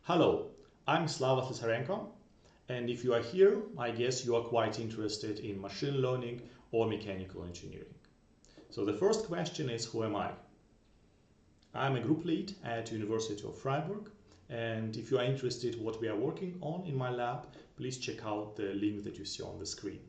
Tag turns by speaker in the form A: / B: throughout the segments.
A: Hello, I'm Slava Slisarenko, and if you are here, I guess you are quite interested in machine learning or mechanical engineering. So the first question is, who am I? I'm a group lead at University of Freiburg, and if you are interested what we are working on in my lab, please check out the link that you see on the screen.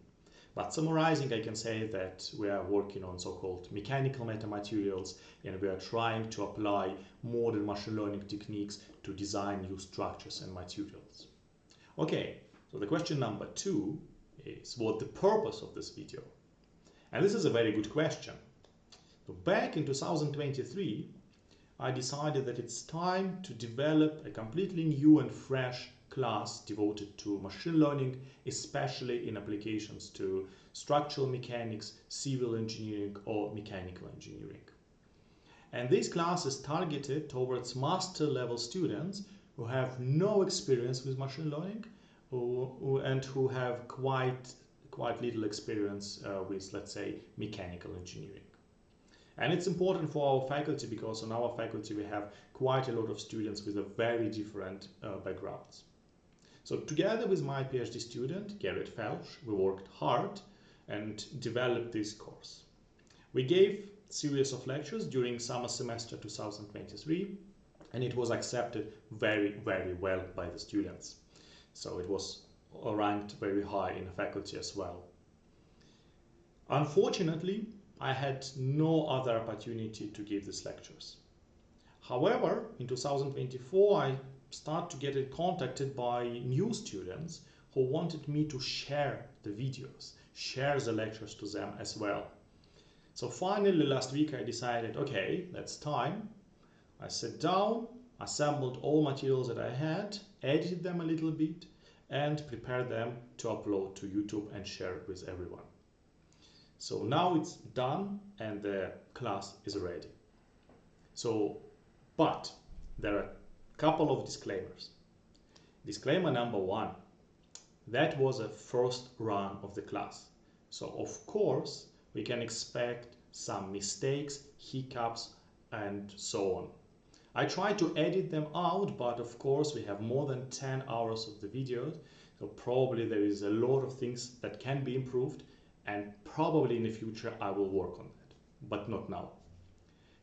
A: But summarizing, I can say that we are working on so-called mechanical metamaterials, and we are trying to apply modern machine learning techniques to design new structures and materials. Okay, so the question number 2 is what the purpose of this video? And this is a very good question. So back in 2023, I decided that it's time to develop a completely new and fresh class devoted to machine learning, especially in applications to structural mechanics, civil engineering, or mechanical engineering. And this class is targeted towards master level students who have no experience with machine learning and who have quite little experience with, let's say, mechanical engineering. And it's important for our faculty because on our faculty we have quite a lot of students with a very different backgrounds. So together with my PhD student, Gerrit Felsch, we worked hard and developed this course. We gave a series of lectures during summer semester 2023, and it was accepted very well by the students. So it was ranked very high in the faculty as well. Unfortunately, I had no other opportunity to give these lectures. However, in 2024, I started to get contacted by new students who wanted me to share the videos, share the lectures to them as well. So finally, last week I decided, okay, that's time. I sat down, assembled all materials that I had, edited them a little bit, and prepared them to upload to YouTube and share it with everyone. So now it's done and the class is ready. But there are a couple of disclaimers. Disclaimer number 1, that was a first run of the class. So of course we can expect some mistakes, hiccups, and so on. I tried to edit them out, but of course we have more than 10 hours of the videos, so probably there is a lot of things that can be improved, and probably in the future I will work on that, but not now.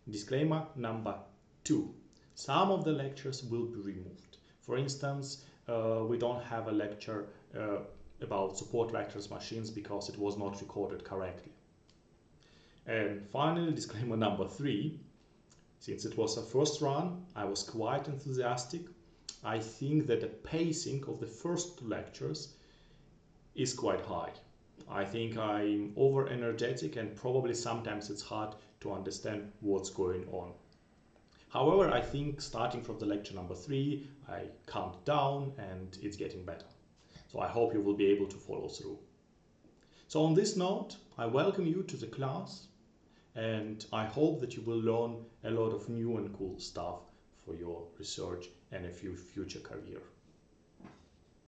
A: Disclaimer number 2. Some of the lectures will be removed. For instance, we don't have a lecture about support vectors machines because it was not recorded correctly. And finally, disclaimer number 3. Since it was a first run, I was quite enthusiastic. I think that the pacing of the first lectures is quite high. I think I'm over energetic and probably sometimes it's hard to understand what's going on. However, I think starting from the lecture number 3, I calmed down and it's getting better. So I hope you will be able to follow through. So on this note, I welcome you to the class and I hope that you will learn a lot of new and cool stuff for your research and a future career.